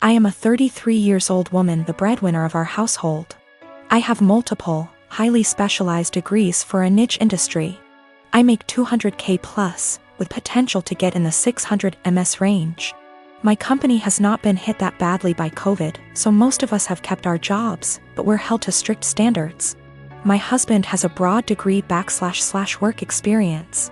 I am a 33 years old woman, the breadwinner of our household. I have multiple, highly specialized degrees for a niche industry. I make $200K plus, with potential to get in the $600 ms range. My company has not been hit that badly by COVID, so most of us have kept our jobs, but we're held to strict standards. My husband has a broad degree / work experience.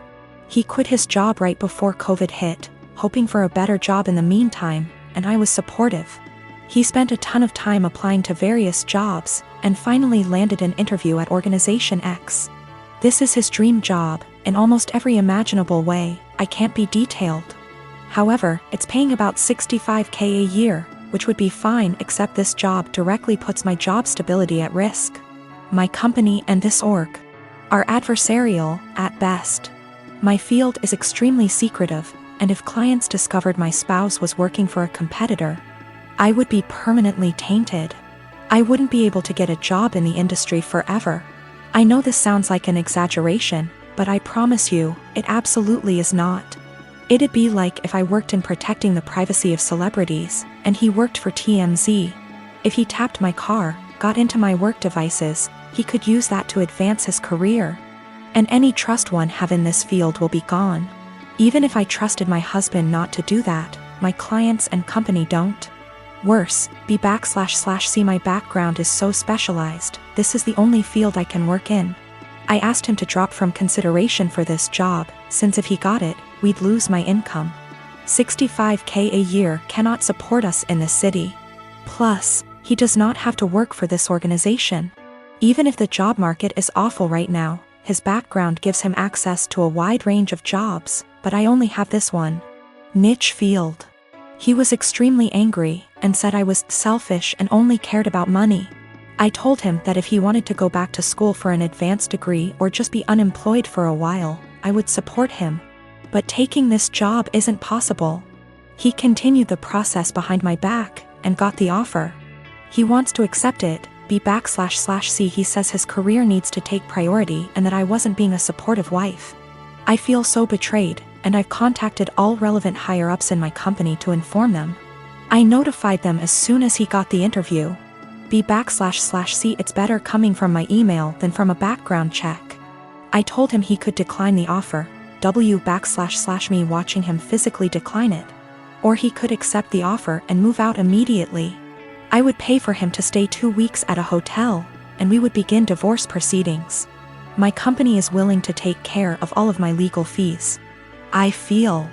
He quit his job right before COVID hit, hoping for a better job in the meantime, and I was supportive. He spent a ton of time applying to various jobs, and finally landed an interview at Organization X. This is his dream job, in almost every imaginable way. I can't be detailed. However, it's paying about $65K a year, which would be fine, except this job directly puts my job stability at risk. My company and this org are adversarial, at best. My field is extremely secretive, and if clients discovered my spouse was working for a competitor, I would be permanently tainted. I wouldn't be able to get a job in the industry forever. I know this sounds like an exaggeration, but I promise you, it absolutely is not. It'd be like if I worked in protecting the privacy of celebrities, and he worked for TMZ. If he tapped my car, got into my work devices, he could use that to advance his career. And any trust one have in this field will be gone. Even if I trusted my husband not to do that, my clients and company don't. Worse, B//C my background is so specialized, this is the only field I can work in. I asked him to drop from consideration for this job, since if he got it, we'd lose my income. $65K a year cannot support us in this city. Plus, he does not have to work for this organization. Even if the job market is awful right now, his background gives him access to a wide range of jobs, but I only have this one niche field. He was extremely angry, and said I was selfish and only cared about money. I told him that if he wanted to go back to school for an advanced degree or just be unemployed for a while, I would support him. But taking this job isn't possible. He continued the process behind my back, and got the offer. He wants to accept it, B//C. He says his career needs to take priority and that I wasn't being a supportive wife. I feel so betrayed, and I've contacted all relevant higher-ups in my company to inform them. I notified them as soon as he got the interview. B//C. It's better coming from my email than from a background check. I told him he could decline the offer, W// me watching him physically decline it. Or he could accept the offer and move out immediately. I would pay for him to stay 2 weeks at a hotel, and we would begin divorce proceedings. My company is willing to take care of all of my legal fees. I feel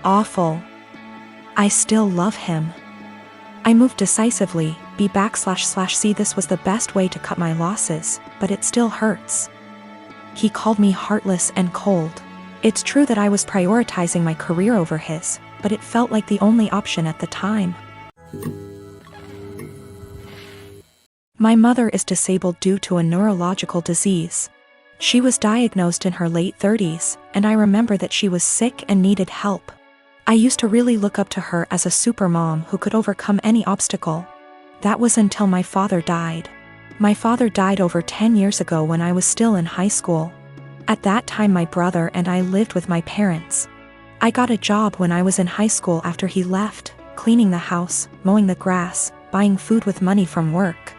awful. I still love him. I moved decisively, B//C. This was the best way to cut my losses, but it still hurts. He called me heartless and cold. It's true that I was prioritizing my career over his, but it felt like the only option at the time. My mother is disabled due to a neurological disease. She was diagnosed in her late 30s, and I remember that she was sick and needed help. I used to really look up to her as a supermom who could overcome any obstacle. That was until my father died. My father died over 10 years ago when I was still in high school. At that time my brother and I lived with my parents. I got a job when I was in high school after he left, cleaning the house, mowing the grass, buying food with money from work,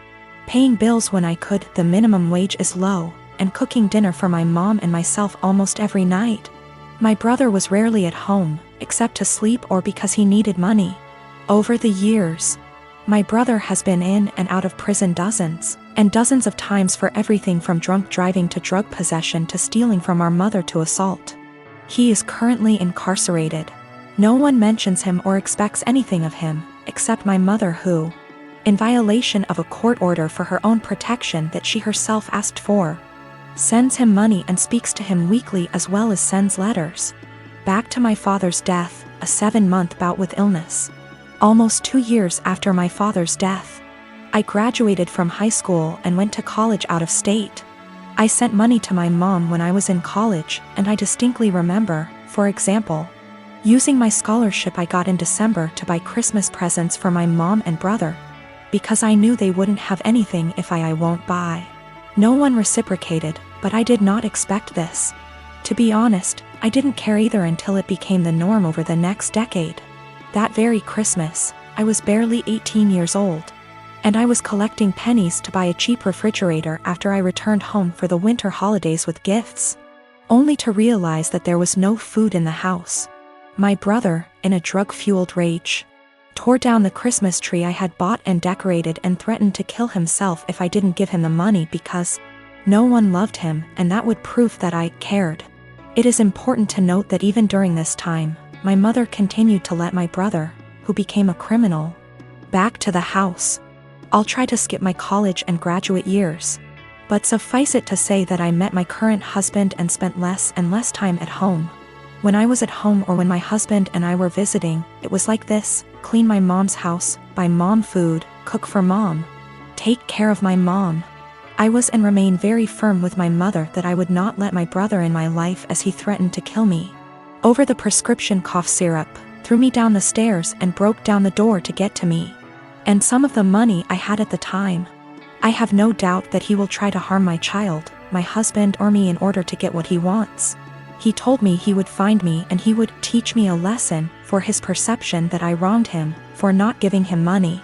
paying bills when I could, the minimum wage is low, and cooking dinner for my mom and myself almost every night. My brother was rarely at home, except to sleep or because he needed money. Over the years, my brother has been in and out of prison dozens and dozens of times for everything from drunk driving to drug possession to stealing from our mother to assault. He is currently incarcerated. No one mentions him or expects anything of him, except my mother who, in violation of a court order for her own protection that she herself asked for, sends him money and speaks to him weekly as well as sends letters. Back to my father's death, a 7-month bout with illness. Almost 2 years after my father's death, I graduated from high school and went to college out of state. I sent money to my mom when I was in college, and I distinctly remember, for example, using my scholarship I got in December to buy Christmas presents for my mom and brother, because I knew they wouldn't have anything if I won't buy. No one reciprocated, but I did not expect this. To be honest, I didn't care either until it became the norm over the next decade. That very Christmas, I was barely 18 years old. And I was collecting pennies to buy a cheap refrigerator after I returned home for the winter holidays with gifts. Only to realize that there was no food in the house. My brother, in a drug-fueled rage, tore down the Christmas tree I had bought and decorated and threatened to kill himself if I didn't give him the money because no one loved him, and that would prove that I cared. It is important to note that even during this time, my mother continued to let my brother, who became a criminal, back to the house. I'll try to skip my college and graduate years. But suffice it to say that I met my current husband and spent less and less time at home. When I was at home or when my husband and I were visiting, it was like this: clean my mom's house, buy mom food, cook for mom, take care of my mom. I was and remain very firm with my mother that I would not let my brother in my life as he threatened to kill me over the prescription cough syrup, threw me down the stairs and broke down the door to get to me and some of the money I had at the time. I have no doubt that he will try to harm my child, my husband or me in order to get what he wants. He told me he would find me and he would teach me a lesson for his perception that I wronged him for not giving him money.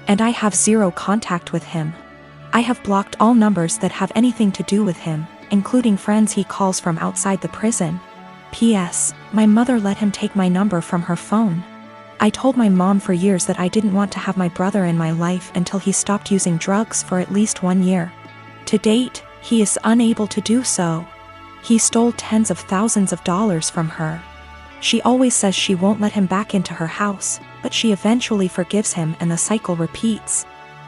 And I have zero contact with him. I have blocked all numbers that have anything to do with him, including friends he calls from outside the prison. P.S. My mother let him take my number from her phone. I told my mom for years that I didn't want to have my brother in my life until he stopped using drugs for at least 1 year. To date, he is unable to do so. He stole tens of thousands of dollars from her. She always says she won't let him back into her house, but she eventually forgives him and the cycle repeats.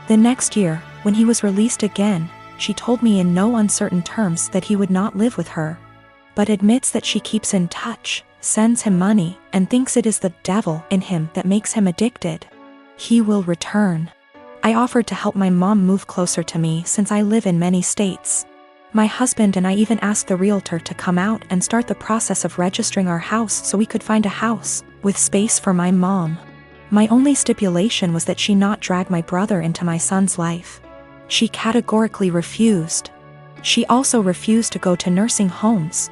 The next year, when he was released again, she told me in no uncertain terms that he would not live with her, but admits that she keeps in touch, sends him money, and thinks it is the devil in him that makes him addicted. He will return. I offered to help my mom move closer to me since I live in many states. My husband and I even asked the realtor to come out and start the process of registering our house so we could find a house with space for my mom. My only stipulation was that she not drag my brother into my son's life. She categorically refused. She also refused to go to nursing homes,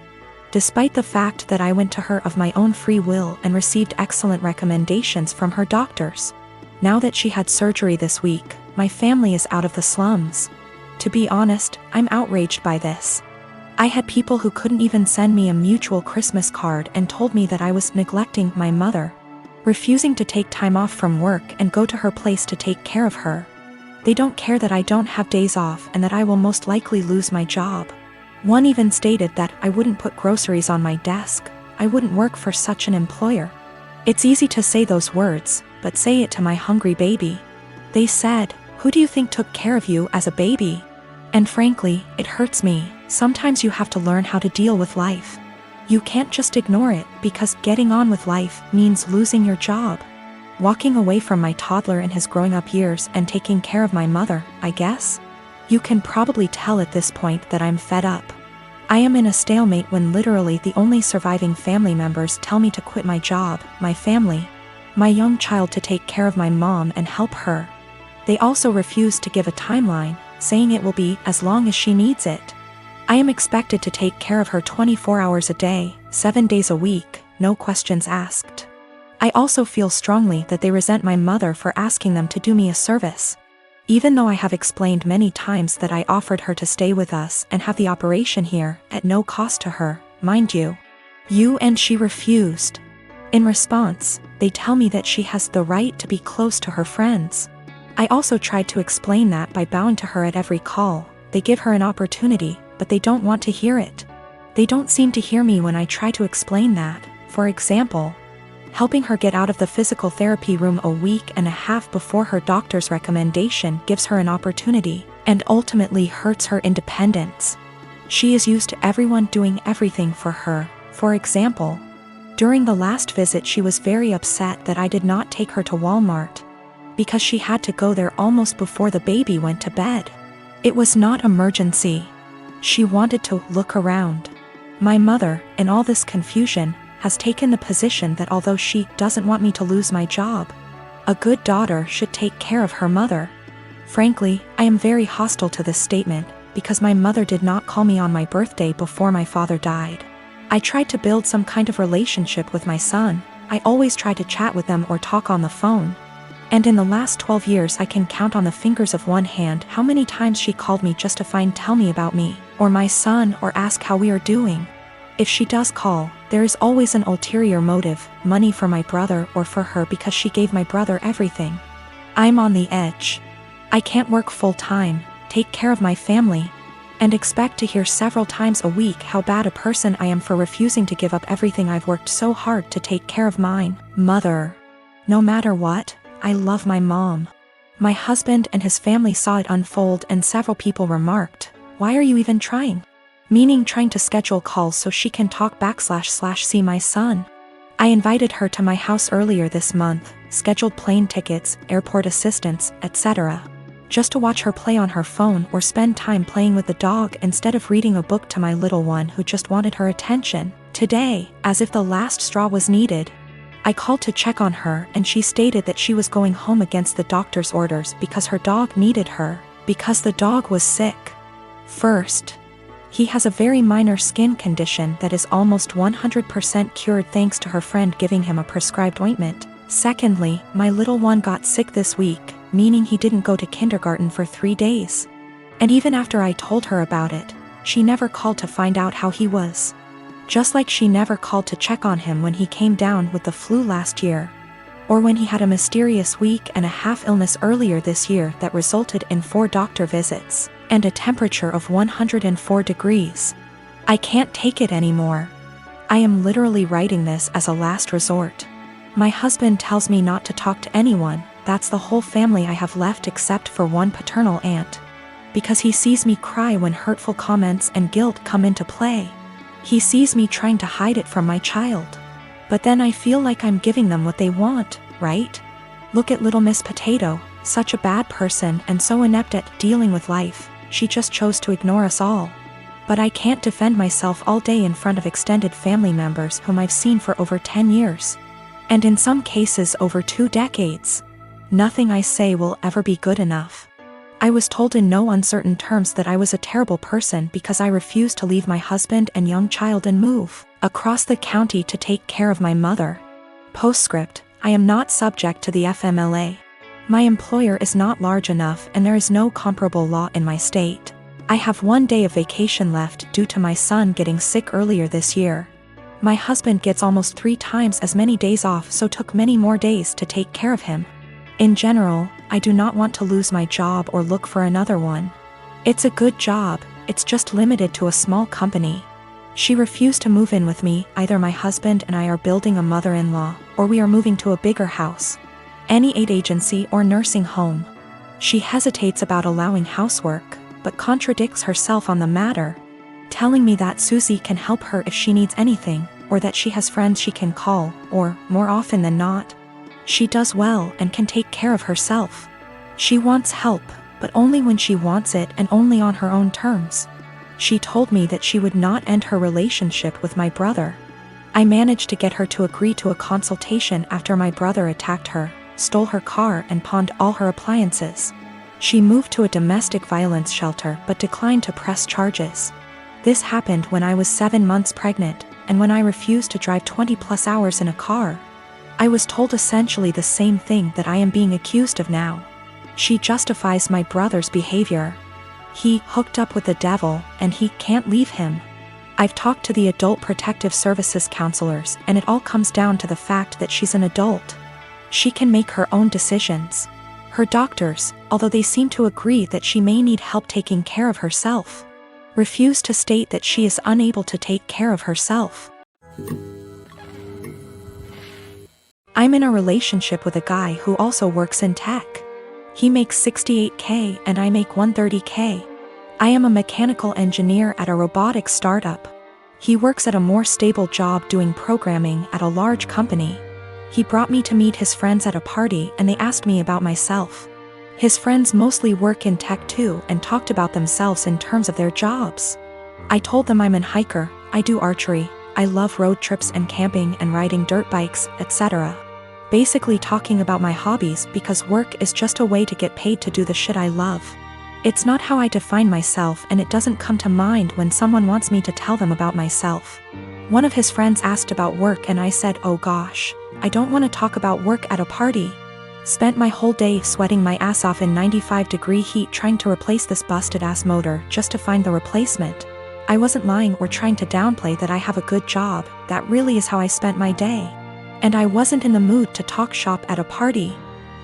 despite the fact that I went to her of my own free will and received excellent recommendations from her doctors. Now that she had surgery this week, my family is out of the slums. To be honest, I'm outraged by this. I had people who couldn't even send me a mutual Christmas card and told me that I was neglecting my mother, refusing to take time off from work and go to her place to take care of her. They don't care that I don't have days off and that I will most likely lose my job. One even stated that I wouldn't put groceries on my desk. I wouldn't work for such an employer. It's easy to say those words, but say it to my hungry baby. They said, "Who do you think took care of you as a baby?" And frankly, it hurts me. Sometimes you have to learn how to deal with life. You can't just ignore it because getting on with life means losing your job. Walking away from my toddler in his growing up years and taking care of my mother, I guess? You can probably tell at this point that I'm fed up. I am in a stalemate when literally the only surviving family members tell me to quit my job, my family, my young child to take care of my mom and help her. They also refuse to give a timeline, saying it will be as long as she needs it. I am expected to take care of her 24 hours a day, 7 days a week, no questions asked. I also feel strongly that they resent my mother for asking them to do me a service. Even though I have explained many times that I offered her to stay with us and have the operation here, at no cost to her, mind you. And she refused. In response, they tell me that she has the right to be close to her friends. I also tried to explain that by bowing to her at every call. They give her an opportunity, but they don't want to hear it. They don't seem to hear me when I try to explain that. For example, helping her get out of the physical therapy room a week and a half before her doctor's recommendation gives her an opportunity, and ultimately hurts her independence. She is used to everyone doing everything for her. For example, during the last visit she was very upset that I did not take her to Walmart, because she had to go there almost before the baby went to bed. It was not emergency. She wanted to look around. My mother, in all this confusion, has taken the position that although she doesn't want me to lose my job, a good daughter should take care of her mother. Frankly, I am very hostile to this statement, because my mother did not call me on my birthday before my father died. I tried to build some kind of relationship with my son. I always try to chat with them or talk on the phone. And in the last 12 years I can count on the fingers of one hand how many times she called me just to tell me about me, or my son, or ask how we are doing. If she does call, there is always an ulterior motive, money for my brother or for her because she gave my brother everything. I'm on the edge. I can't work full-time, take care of my family, and expect to hear several times a week how bad a person I am for refusing to give up everything I've worked so hard to take care of mine. Mother. No matter what, I love my mom. My husband and his family saw it unfold and several people remarked, "Why are you even trying?" Meaning trying to schedule calls so she can talk / see my son. I invited her to my house earlier this month, scheduled plane tickets, airport assistance, etc. Just to watch her play on her phone or spend time playing with the dog instead of reading a book to my little one who just wanted her attention. Today, as if the last straw was needed, I called to check on her and she stated that she was going home against the doctor's orders because her dog needed her, because the dog was sick. First, he has a very minor skin condition that is almost 100% cured thanks to her friend giving him a prescribed ointment. Secondly, my little one got sick this week, meaning he didn't go to kindergarten for 3 days. And even after I told her about it, she never called to find out how he was. Just like she never called to check on him when he came down with the flu last year, or when he had a mysterious week and a half illness earlier this year that resulted in 4 doctor visits and a temperature of 104 degrees. I can't take it anymore. I am literally writing this as a last resort. My husband tells me not to talk to anyone. That's the whole family I have left except for one paternal aunt. Because he sees me cry when hurtful comments and guilt come into play. He sees me trying to hide it from my child. But then I feel like I'm giving them what they want, right? Look at little Miss Potato, such a bad person and so inept at dealing with life. She just chose to ignore us all. But I can't defend myself all day in front of extended family members whom I've seen for over 10 years. And in some cases over 2 decades. Nothing I say will ever be good enough. I was told in no uncertain terms that I was a terrible person because I refused to leave my husband and young child and move across the county to take care of my mother. Postscript, I am not subject to the FMLA. My employer is not large enough and there is no comparable law in my state. I have 1 day of vacation left due to my son getting sick earlier this year. My husband gets almost 3 times as many days off, so took many more days to take care of him. In general, I do not want to lose my job or look for another one. It's a good job, it's just limited to a small company. She refused to move in with me. Either my husband and I are building a mother-in-law, or we are moving to a bigger house. Any aid agency or nursing home. She hesitates about allowing housework, but contradicts herself on the matter, telling me that Susie can help her if she needs anything, or that she has friends she can call, or, more often than not, she does well and can take care of herself. She wants help, but only when she wants it and only on her own terms. She told me that she would not end her relationship with my brother. I managed to get her to agree to a consultation after my brother attacked her, stole her car and pawned all her appliances. She moved to a domestic violence shelter but declined to press charges. This happened when I was 7 months pregnant, and when I refused to drive 20+ hours in a car. I was told essentially the same thing that I am being accused of now. She justifies my brother's behavior. He hooked up with the devil and he can't leave him. I've talked to the Adult Protective Services counselors and it all comes down to the fact that she's an adult. She can make her own decisions. Her doctors, although they seem to agree that she may need help taking care of herself, refuse to state that she is unable to take care of herself. I'm in a relationship with a guy who also works in tech. He makes $68K and I make $130K. I am a mechanical engineer at a robotics startup. He works at a more stable job doing programming at a large company. He brought me to meet his friends at a party and they asked me about myself. His friends mostly work in tech too and talked about themselves in terms of their jobs. I told them I'm an hiker, I do archery, I love road trips and camping and riding dirt bikes, etc. Basically talking about my hobbies because work is just a way to get paid to do the shit I love. It's not how I define myself and it doesn't come to mind when someone wants me to tell them about myself. One of his friends asked about work and I said, oh gosh, I don't want to talk about work at a party. Spent my whole day sweating my ass off in 95-degree heat trying to replace this busted-ass motor just to find the replacement. I wasn't lying or trying to downplay that I have a good job, that really is how I spent my day. And I wasn't in the mood to talk shop at a party.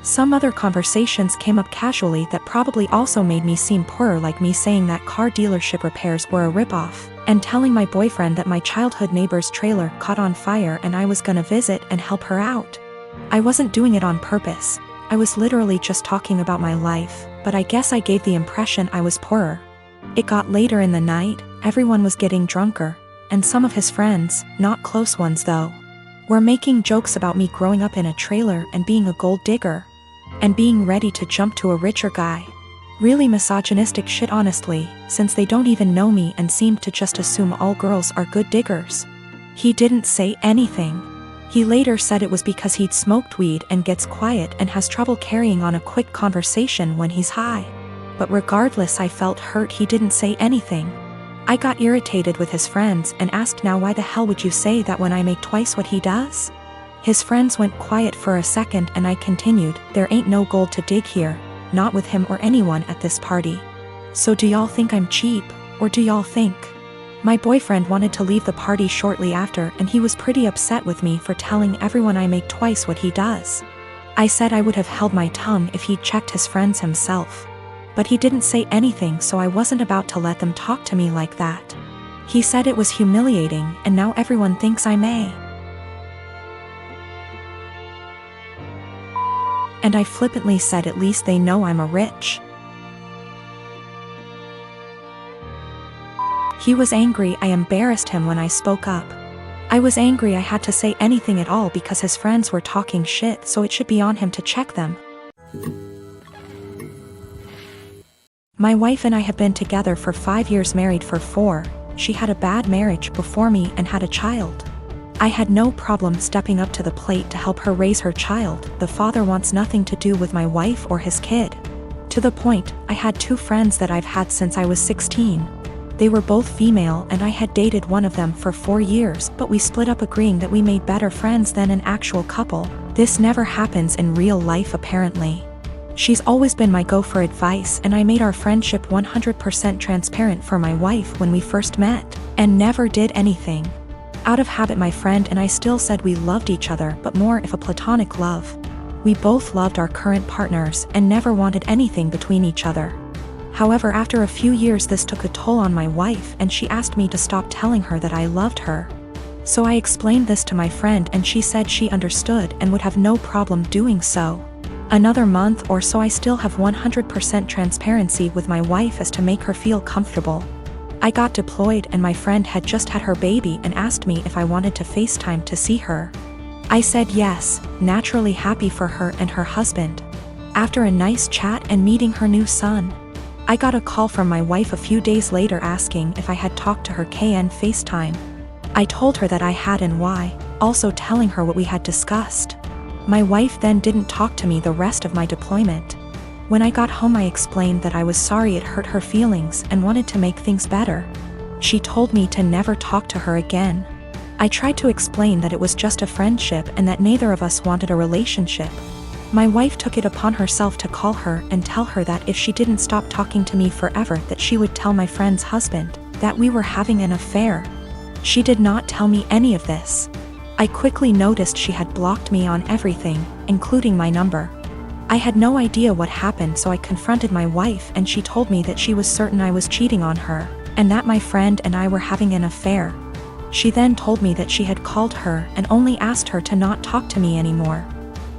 Some other conversations came up casually that probably also made me seem poorer, like me saying that car dealership repairs were a ripoff, and telling my boyfriend that my childhood neighbor's trailer caught on fire and I was gonna visit and help her out. I wasn't doing it on purpose. I was literally just talking about my life, but I guess I gave the impression I was poorer. It got later in the night, everyone was getting drunker, and some of his friends, not close ones though, were making jokes about me growing up in a trailer and being a gold digger, and being ready to jump to a richer guy. Really misogynistic shit honestly, since they don't even know me and seem to just assume all girls are good diggers. He didn't say anything. He later said it was because he'd smoked weed and gets quiet and has trouble carrying on a quick conversation when he's high. But regardless, I felt hurt he didn't say anything. I got irritated with his friends and asked, now why the hell would you say that when I make twice what he does? His friends went quiet for a second and I continued, there ain't no gold to dig here, not with him or anyone at this party. So do y'all think I'm cheap, or do y'all think? My boyfriend wanted to leave the party shortly after and he was pretty upset with me for telling everyone I make twice what he does. I said I would have held my tongue if he'd checked his friends himself. But he didn't say anything, so I wasn't about to let them talk to me like that. He said it was humiliating and now everyone thinks I may. And I flippantly said at least they know I'm a rich. He was angry. I embarrassed him when I spoke up. I was angry I had to say anything at all because his friends were talking shit, so it should be on him to check them. My wife and I have been together for 5 years, married for 4. She had a bad marriage before me and had a child. I had no problem stepping up to the plate to help her raise her child. The father wants nothing to do with my wife or his kid. To the point, I had 2 friends that I've had since I was 16. They were both female and I had dated one of them for 4 years, but we split up agreeing that we made better friends than an actual couple. This never happens in real life apparently. She's always been my go for advice and I made our friendship 100% transparent for my wife when we first met, and never did anything. Out of habit, my friend and I still said we loved each other, but more of a platonic love. We both loved our current partners and never wanted anything between each other. However, after a few years this took a toll on my wife and she asked me to stop telling her that I loved her. So I explained this to my friend and she said she understood and would have no problem doing so. Another month or so I still have 100% transparency with my wife as to make her feel comfortable. I got deployed and my friend had just had her baby and asked me if I wanted to FaceTime to see her. I said yes, naturally happy for her and her husband. After a nice chat and meeting her new son, I got a call from my wife a few days later asking if I had talked to her KN FaceTime. I told her that I had and why, also telling her what we had discussed. My wife then didn't talk to me the rest of my deployment. When I got home I explained that I was sorry it hurt her feelings and wanted to make things better. She told me to never talk to her again. I tried to explain that it was just a friendship and that neither of us wanted a relationship. My wife took it upon herself to call her and tell her that if she didn't stop talking to me forever that she would tell my friend's husband that we were having an affair. She did not tell me any of this. I quickly noticed she had blocked me on everything, including my number. I had no idea what happened, so I confronted my wife and she told me that she was certain I was cheating on her, and that my friend and I were having an affair. She then told me that she had called her and only asked her to not talk to me anymore.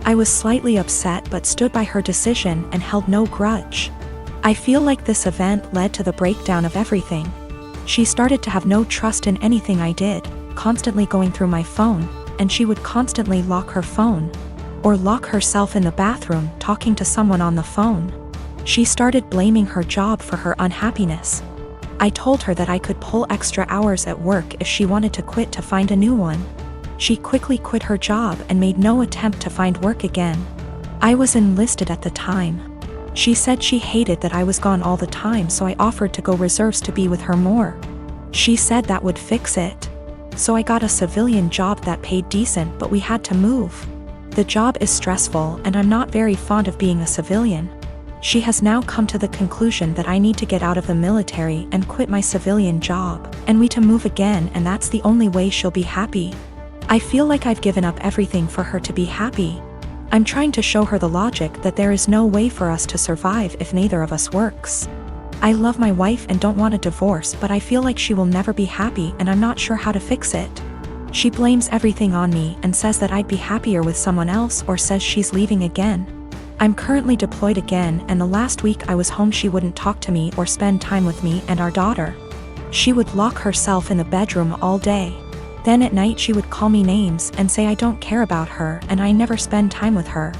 I was slightly upset but stood by her decision and held no grudge. I feel like this event led to the breakdown of everything. She started to have no trust in anything I did, constantly going through my phone, and she would constantly lock her phone, or lock herself in the bathroom talking to someone on the phone. She started blaming her job for her unhappiness. I told her that I could pull extra hours at work if she wanted to quit to find a new one. She quickly quit her job and made no attempt to find work again. I was enlisted at the time. She said she hated that I was gone all the time, so I offered to go reserves to be with her more. She said that would fix it. so I got a civilian job that paid decent, but we had to move. The job is stressful and I'm not very fond of being a civilian. She has now come to the conclusion that I need to get out of the military and quit my civilian job, and we to move again, and that's the only way she'll be happy. I feel like I've given up everything for her to be happy. I'm trying to show her the logic that there is no way for us to survive if neither of us works. I love my wife and don't want a divorce, but I feel like she will never be happy and I'm not sure how to fix it. She blames everything on me and says that I'd be happier with someone else, or says she's leaving again. I'm currently deployed again, and the last week I was home she wouldn't talk to me or spend time with me and our daughter. She would lock herself in the bedroom all day. Then at night she would call me names and say I don't care about her and I never spend time with her.